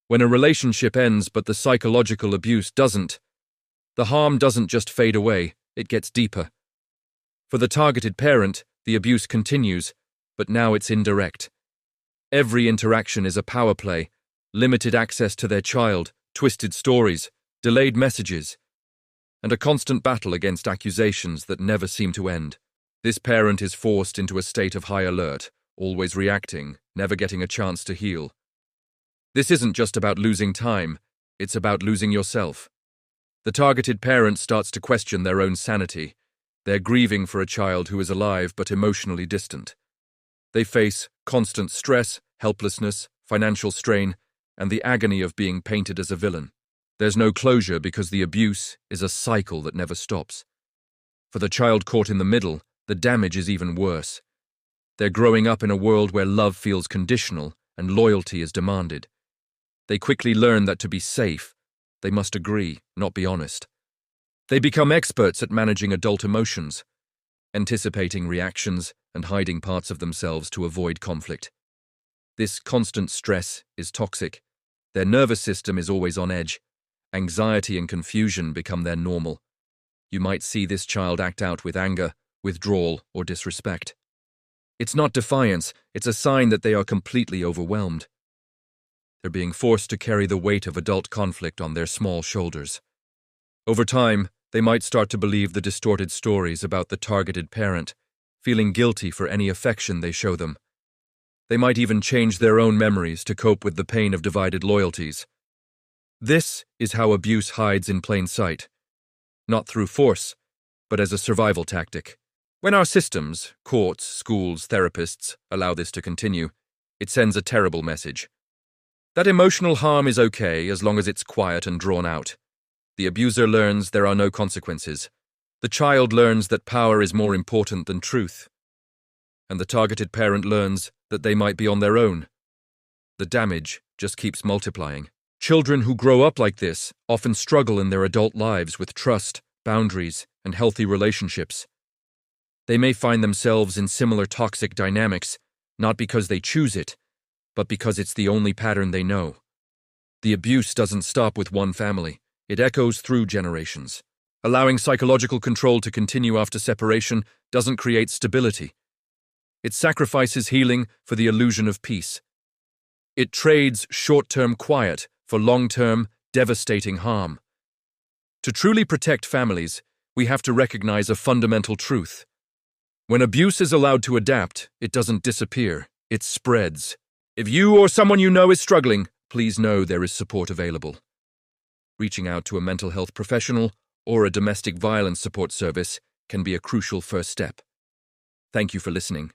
When a relationship ends but the psychological abuse doesn't, the harm doesn't just fade away, it gets deeper. For the targeted parent, the abuse continues, but now it's indirect. Every interaction is a power play, limited access to their child, twisted stories, delayed messages, and a constant battle against accusations that never seem to end. This parent is forced into a state of high alert, always reacting, never getting a chance to heal. This isn't just about losing time, it's about losing yourself. The targeted parent starts to question their own sanity. They're grieving for a child who is alive but emotionally distant. They face constant stress, helplessness, financial strain, and the agony of being painted as a villain. There's no closure because the abuse is a cycle that never stops. For the child caught in the middle, the damage is even worse. They're growing up in a world where love feels conditional and loyalty is demanded. They quickly learn that to be safe, they must agree, not be honest. They become experts at managing adult emotions, anticipating reactions and hiding parts of themselves to avoid conflict. This constant stress is toxic. Their nervous system is always on edge. Anxiety and confusion become their normal. You might see this child act out with anger, withdrawal, or disrespect. It's not defiance, it's a sign that they are completely overwhelmed. They're being forced to carry the weight of adult conflict on their small shoulders. Over time, they might start to believe the distorted stories about the targeted parent, feeling guilty for any affection they show them. They might even change their own memories to cope with the pain of divided loyalties. This is how abuse hides in plain sight, not through force, but as a survival tactic. When our systems, courts, schools, therapists, allow this to continue, it sends a terrible message. That emotional harm is okay as long as it's quiet and drawn out. The abuser learns there are no consequences. The child learns that power is more important than truth. And the targeted parent learns that they might be on their own. The damage just keeps multiplying. Children who grow up like this often struggle in their adult lives with trust, boundaries, and healthy relationships. They may find themselves in similar toxic dynamics, not because they choose it, but because it's the only pattern they know. The abuse doesn't stop with one family. It echoes through generations. Allowing psychological control to continue after separation doesn't create stability. It sacrifices healing for the illusion of peace. It trades short-term quiet for long-term, devastating harm. To truly protect families, we have to recognize a fundamental truth. When abuse is allowed to adapt, it doesn't disappear, it spreads. If you or someone you know is struggling, please know there is support available. Reaching out to a mental health professional or a domestic violence support service can be a crucial first step. Thank you for listening.